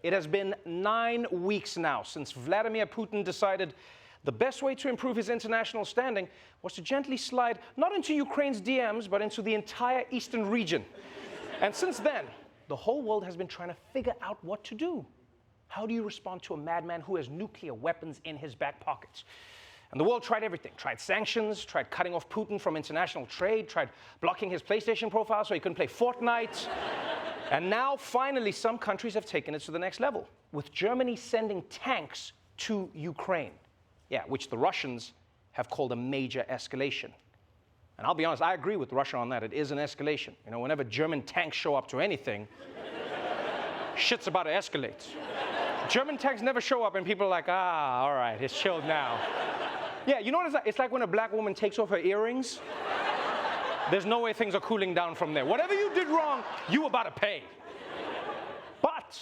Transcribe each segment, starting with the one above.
It has been 9 weeks now since Vladimir Putin decided the best way to improve his international standing was to gently slide not into Ukraine's DMs, but into the entire eastern region. And since then, the whole world has been trying to figure out what to do. How do you respond to a madman who has nuclear weapons in his back pockets? And the world tried everything. Tried sanctions, tried cutting off Putin from international trade, tried blocking his PlayStation profile so he couldn't play Fortnite. And now, finally, some countries have taken it to the next level, with Germany sending tanks to Ukraine. Yeah, which the Russians have called a major escalation. And I'll be honest, I agree with Russia on that. It is an escalation. You know, whenever German tanks show up to anything, shit's about to escalate. German tanks never show up and people are like, all right, it's chilled now. Yeah, you know what it's like? It's like when a black woman takes off her earrings. There's no way things are cooling down from there. Whatever you did wrong, you about to pay. But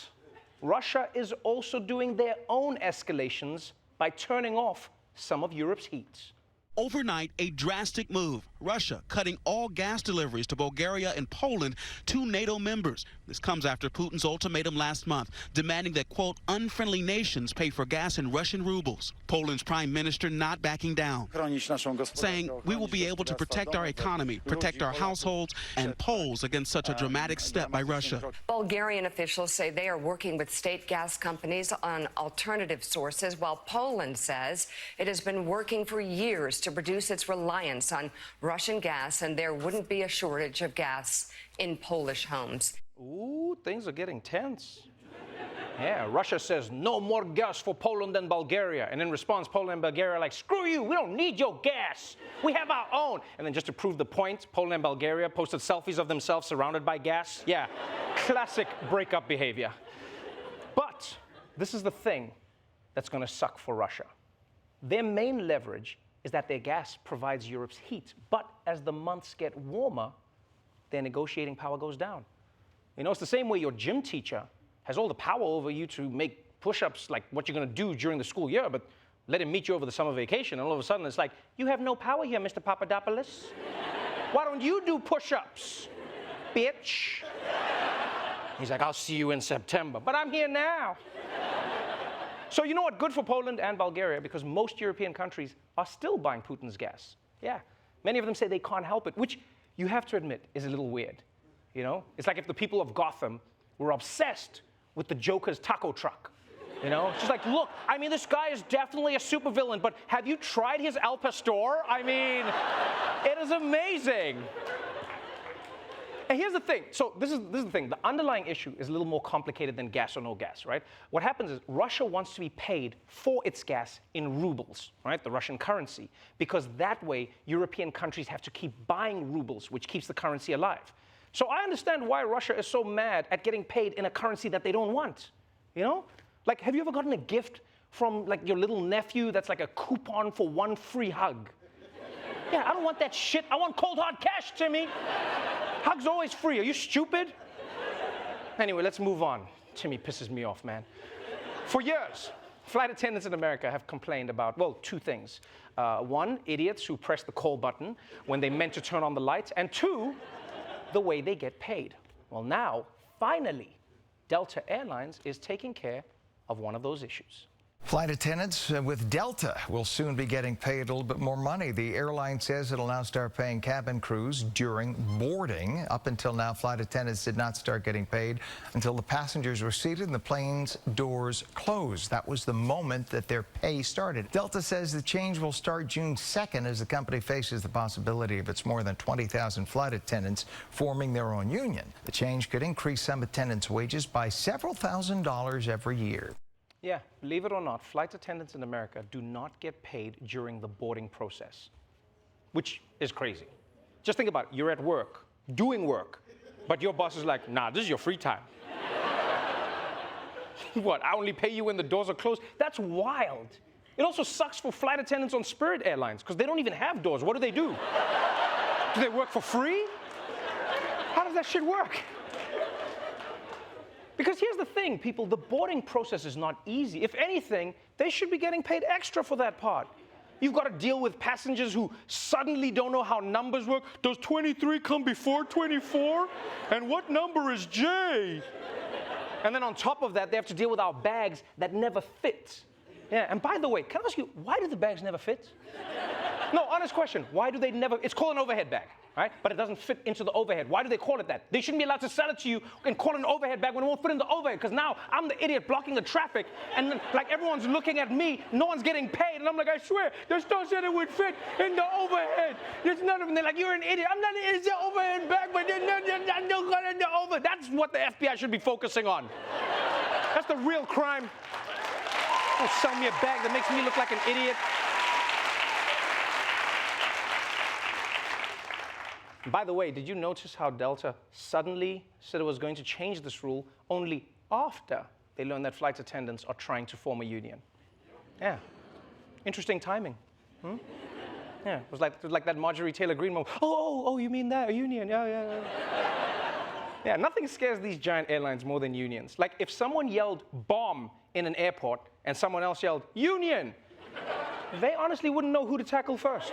Russia is also doing their own escalations by turning off some of Europe's heat. Overnight, a drastic move. Russia cutting all gas deliveries to Bulgaria and Poland, 2 NATO members. This comes after Putin's ultimatum last month, demanding that, quote, unfriendly nations pay for gas in Russian rubles. Poland's prime minister not backing down, saying we will be able to protect our economy, protect our households, and Poles against such a dramatic step by Russia. Bulgarian officials say they are working with state gas companies on alternative sources, while Poland says it has been working for years to reduce its reliance on Russian gas, and there wouldn't be a shortage of gas in Polish homes. Ooh, things are getting tense. Yeah, Russia says no more gas for Poland and Bulgaria. And in response, Poland and Bulgaria are like, screw you, we don't need your gas. We have our own. And then just to prove the point, Poland and Bulgaria posted selfies of themselves surrounded by gas. Yeah, classic breakup behavior. But this is the thing that's going to suck for Russia. Their main leverage is that their gas provides Europe's heat. But as the months get warmer, their negotiating power goes down. You know, it's the same way your gym teacher has all the power over you to make push-ups like what you're going to do during the school year, but let him meet you over the summer vacation, and all of a sudden it's like, you have no power here, Mr. Papadopoulos. Why don't you do push-ups, bitch? He's like, I'll see you in September, but I'm here now. So you know what? Good for Poland and Bulgaria, because most European countries are still buying Putin's gas. Yeah. Many of them say they can't help it, which you have to admit is a little weird. You know? It's like if the people of Gotham were obsessed with the Joker's taco truck. You know? It's just like, look, I mean, this guy is definitely a supervillain, but have you tried his Al Pastor? I mean, it is amazing. And here's the thing. So this is the thing. The underlying issue is a little more complicated than gas or no gas, right? What happens is Russia wants to be paid for its gas in rubles, right? The Russian currency. Because that way, European countries have to keep buying rubles, which keeps the currency alive. So I understand why Russia is so mad at getting paid in a currency that they don't want. You know? Like, have you ever gotten a gift from, like, your little nephew that's like a coupon for 1 free hug? Yeah, I don't want that shit. I want cold hard cash, Timmy. Hugs always free. Are you stupid? Anyway, let's move on. Timmy pisses me off, man. For years, flight attendants in America have complained about, well, 2 things. 1, idiots who press the call button when they meant to turn on the lights. And 2, the way they get paid. Well, now, finally, Delta Airlines is taking care of one of those issues. Flight attendants with Delta will soon be getting paid a little bit more money. The airline says it'll now start paying cabin crews during boarding. Up until now, flight attendants did not start getting paid until the passengers were seated and the plane's doors closed. That was the moment that their pay started. Delta says the change will start June 2nd as the company faces the possibility of its more than 20,000 flight attendants forming their own union. The change could increase some attendants' wages by several $1,000s every year. Yeah, believe it or not, flight attendants in America do not get paid during the boarding process, which is crazy. Just think about it. You're at work, doing work, but your boss is like, nah, this is your free time. What, I only pay you when the doors are closed? That's wild. It also sucks for flight attendants on Spirit Airlines, because they don't even have doors. What do? Do they work for free? How does that shit work? Because here's the thing, people, the boarding process is not easy. If anything, they should be getting paid extra for that part. You've got to deal with passengers who suddenly don't know how numbers work. Does 23 come before 24? And what number is J? And then on top of that, they have to deal with our bags that never fit. Yeah, and by the way, can I ask you, why do the bags never fit? No, honest question. Why do they never? It's called an overhead bag, right? But it doesn't fit into the overhead. Why do they call it that? They shouldn't be allowed to sell it to you and call it an overhead bag when it won't fit in the overhead. Because now I'm the idiot blocking the traffic, and then, like, everyone's looking at me. No one's getting paid, and I'm like, I swear, the store said it would fit in the overhead. There's none of them. They're like, you're an idiot. I'm not an idiot. It's the overhead bag, but there's no got in the overhead. That's what the FBI should be focusing on. That's the real crime. Don't sell me a bag that makes me look like an idiot. By the way, did you notice how Delta suddenly said it was going to change this rule only after they learned that flight attendants are trying to form a union? Yeah. Interesting timing. Yeah, it was like that Marjorie Taylor Greene moment. Oh, you mean that, a union? Yeah. Yeah, nothing scares these giant airlines more than unions. Like, if someone yelled bomb in an airport and someone else yelled union, they honestly wouldn't know who to tackle first.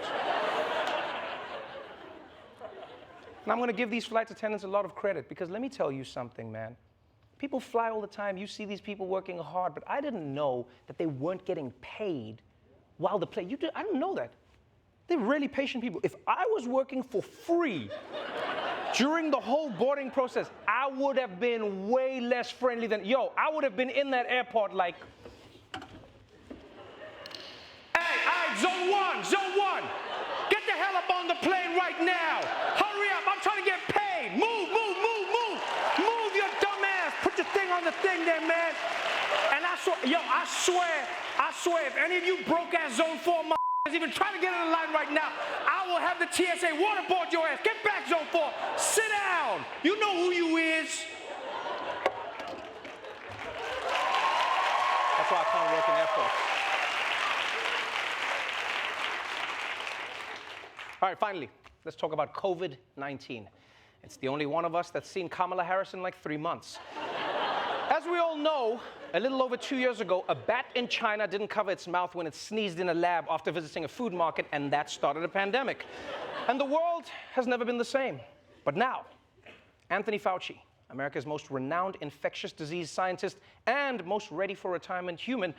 And I'm going to give these flight attendants a lot of credit, because let me tell you something, man. People fly all the time. You see these people working hard, but I didn't know that they weren't getting paid while the plane. I didn't know that. They're really patient people. If I was working for free during the whole boarding process, I would have been way less friendly than, I would have been in that airport like, hey, zone one, get the hell up on the plane right now. Hurry up, I'm trying to get paid. Move, your dumb ass. Put your thing on the thing there, man. And I swear, if any of you broke ass zone 4 even trying to get in the line right now, I will have the TSA waterboard your ass. Get back, zone 4. Sit down. You know who you is. That's why I can't work in airports. All right, finally, let's talk about COVID-19. It's the only one of us that's seen Kamala Harris in like 3 months. As we all know, a little over 2 years ago, a bat in China didn't cover its mouth when it sneezed in a lab after visiting a food market, and that started a pandemic. And the world has never been the same. But now, Anthony Fauci, America's most renowned infectious disease scientist and most ready for retirement human,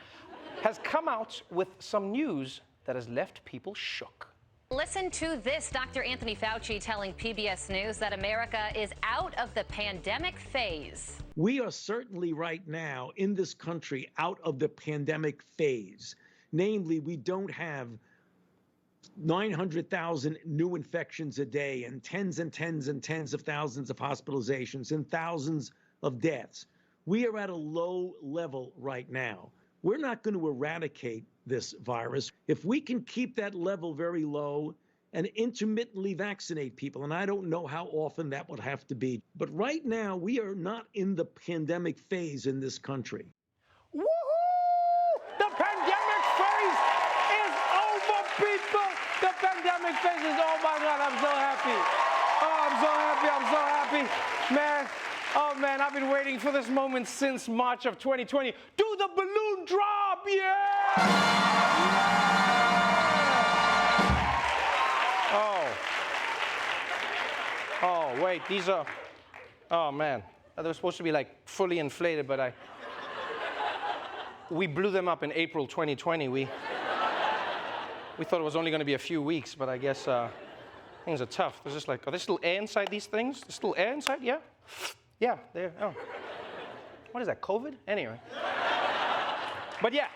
has come out with some news that has left people shook. Listen to this. Dr. Anthony Fauci telling PBS News that America is out of the pandemic phase. We are certainly right now in this country out of the pandemic phase. Namely, we don't have 900,000 new infections a day and tens and tens and tens of thousands of hospitalizations and thousands of deaths. We are at a low level right now. We're not going to eradicate this virus. If we can keep that level very low and intermittently vaccinate people, and I don't know how often that would have to be, but right now we are not in the pandemic phase in this country. Woohoo! The pandemic phase is over, people! The pandemic phase is, oh my God, I'm so happy. Oh, I'm so happy, man. Oh man, I've been waiting for this moment since March of 2020. Do the balloon drop, yeah! Oh, wait, these are, oh man. They were supposed to be like fully inflated, but we blew them up in April 2020. We thought it was only going to be a few weeks, but I guess things are tough. There's just like, are there still air inside these things? There's still air inside, yeah? Yeah, there, oh. What is that, COVID? Anyway. But yeah,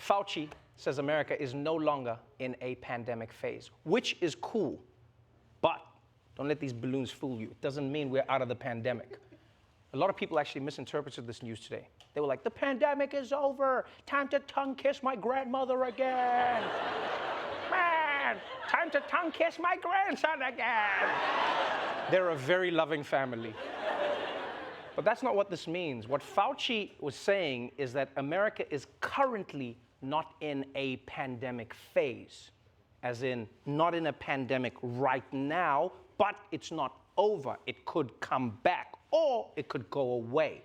Fauci says America is no longer in a pandemic phase, which is cool. But don't let these balloons fool you. It doesn't mean we're out of the pandemic. A lot of people actually misinterpreted this news today. They were like, the pandemic is over. Time to tongue kiss my grandmother again. Man, time to tongue kiss my grandson again. They're a very loving family. But that's not what this means. What Fauci was saying is that America is currently not in a pandemic phase, as in not in a pandemic right now, but it's not over. It could come back, or it could go away,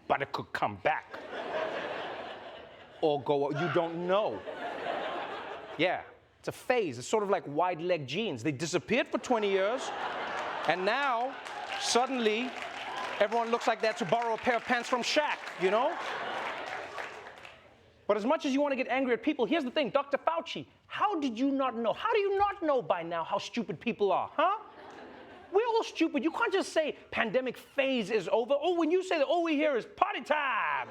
but it could come back. Or go, you don't know. Yeah, it's a phase. It's sort of like wide-leg jeans. They disappeared for 20 years, and now, suddenly, Everyone looks like that to borrow a pair of pants from Shaq, you know? But as much as you want to get angry at people, here's the thing, Dr. Fauci, how did you not know? How do you not know by now how stupid people are, huh? We're all stupid. You can't just say pandemic phase is over. Oh, when you say that, all we hear is party time.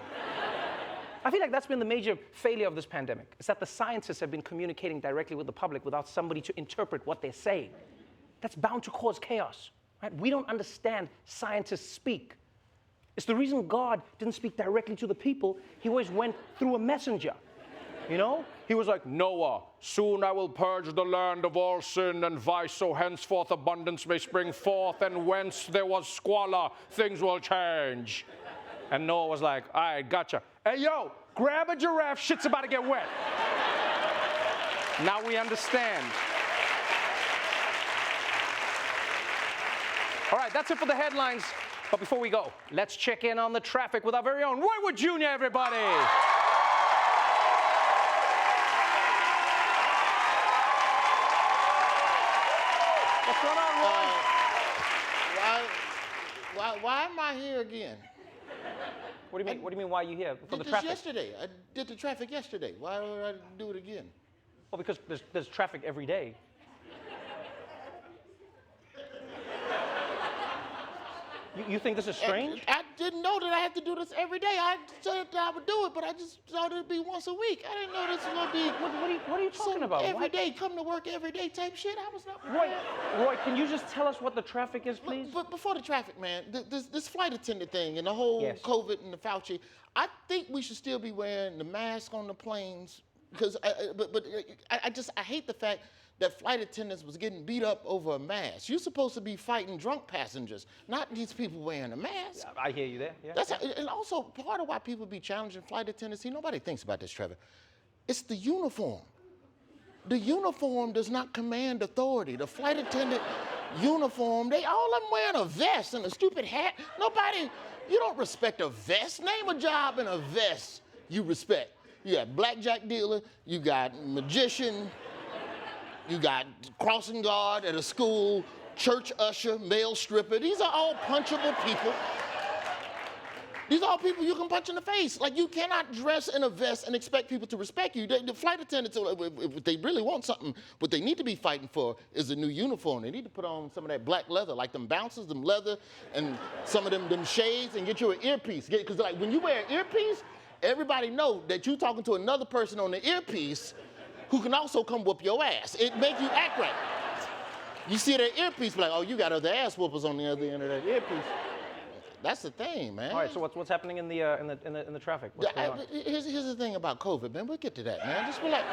I feel like that's been the major failure of this pandemic, is that the scientists have been communicating directly with the public without somebody to interpret what they're saying. That's bound to cause chaos, right? We don't understand scientists speak. It's the reason God didn't speak directly to the people. He always went through a messenger, you know? He was like, Noah, soon I will purge the land of all sin and vice, so henceforth abundance may spring forth, and whence there was squalor, things will change. And Noah was like, all right, gotcha. Hey, yo, grab a giraffe, shit's about to get wet. Now we understand. All right, that's it for the headlines. But before we go, let's check in on the traffic with our very own Roy Wood Jr., everybody. What's going on, Roy? Why am I here again? What do you mean? What do you mean? Why are you here for the Did this traffic? yesterday. I did the traffic yesterday. Why would I do it again? Well, because there's traffic every day. You think this is strange? I didn't know that I had to do this every day. I said I would do it, but I just thought it'd be once a week. I didn't know this was gonna be. What are you talking about? Every day, come to work every day type shit. I was not. Roy, can you just tell us what the traffic is, please? But before the traffic, man, this flight attendant thing and the whole COVID and the Fauci, I think we should still be wearing the mask on the planes because, I hate the fact that flight attendants was getting beat up over a mask. You're supposed to be fighting drunk passengers, not these people wearing a mask. Yeah, I hear you there. Yeah. And also, part of why people be challenging flight attendants, see, nobody thinks about this, Trevor. It's the uniform. The uniform does not command authority. The flight attendant uniform, all of them wearing a vest and a stupid hat. You don't respect a vest. Name a job in a vest you respect. You got blackjack dealer, you got magician, you got crossing guard at a school, church usher, male stripper. These are all punchable people. These are all people you can punch in the face. Like, you cannot dress in a vest and expect people to respect you. The flight attendants, if they really want something, what they need to be fighting for is a new uniform. They need to put on some of that black leather, like them bouncers, them leather, and some of them shades, and get you an earpiece. Because like when you wear an earpiece, everybody know that you're talking to another person on the earpiece who can also come whoop your ass. It make you act right. You see that earpiece, like, oh, you got other ass whoopers on the other end of that earpiece. That's the thing, man. All right, so what's happening in the traffic? What's going on? Here's the thing about COVID, man. We'll get to that, man. Just relax.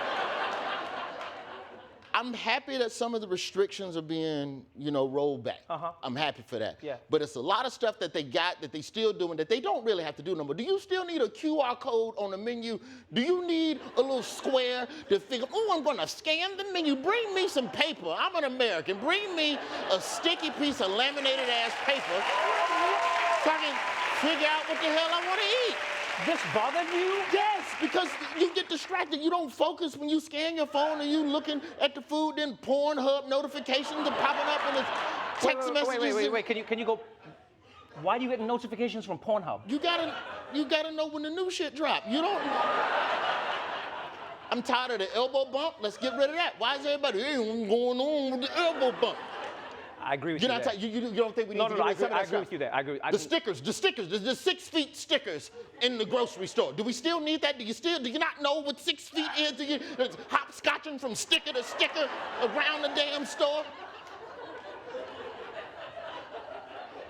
I'm happy that some of the restrictions are being, rolled back. I'm happy for that. Yeah. But it's a lot of stuff that they got that they still doing that they don't really have to do no more. Do you still need a QR code on the menu? Do you need a little square to figure, oh, I'm gonna scan the menu. Bring me some paper. I'm an American. Bring me a sticky piece of laminated ass paper so I can figure out what the hell I want to eat. This bothered you? Yes, because you get distracted. You don't focus when you scan your phone and you looking at the food, then Pornhub notifications are popping up and it's text messages. Wait. Can you go? Why do you get notifications from Pornhub? You gotta know when the new shit drop. You don't. I'm tired of the elbow bump. Let's get rid of that. Why is everybody, hey, what's going on with the elbow bump? I agree with you there. You don't think we need to get rid of some of that I agree with you there. I agree. The stickers, the 6 feet stickers in the grocery store. Do we still need that? Do you not know what 6 feet is? Do you hopscotching from sticker to sticker around the damn store?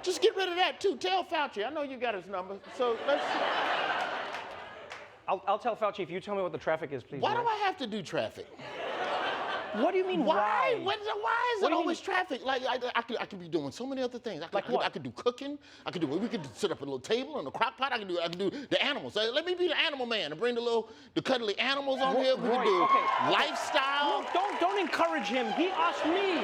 Just get rid of that too. Tell Fauci. I know you got his number. So let's. I'll tell Fauci if you tell me what the traffic is, please. Why do I have to do traffic? What do you mean why? Why is it always traffic? Like I could be doing so many other things. I could do cooking. We could set up a little table and a crock pot. I could do the animals. Let me be the animal man and bring the cuddly animals on here. We could do lifestyle. No, don't encourage him. He asked me.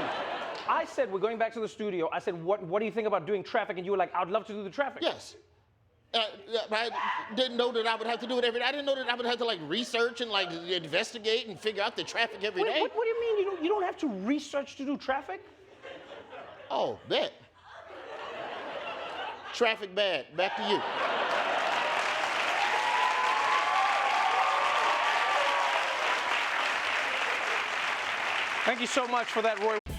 I said we're going back to the studio. I said what do you think about doing traffic? And you were like, I'd love to do the traffic. Yes. I didn't know that I would have to do it every day. I didn't know that I would have to research and investigate and figure out the traffic every day. What do you mean you don't have to research to do traffic? Oh, bet. Traffic bad. Back to you. Thank you so much for that, Roy.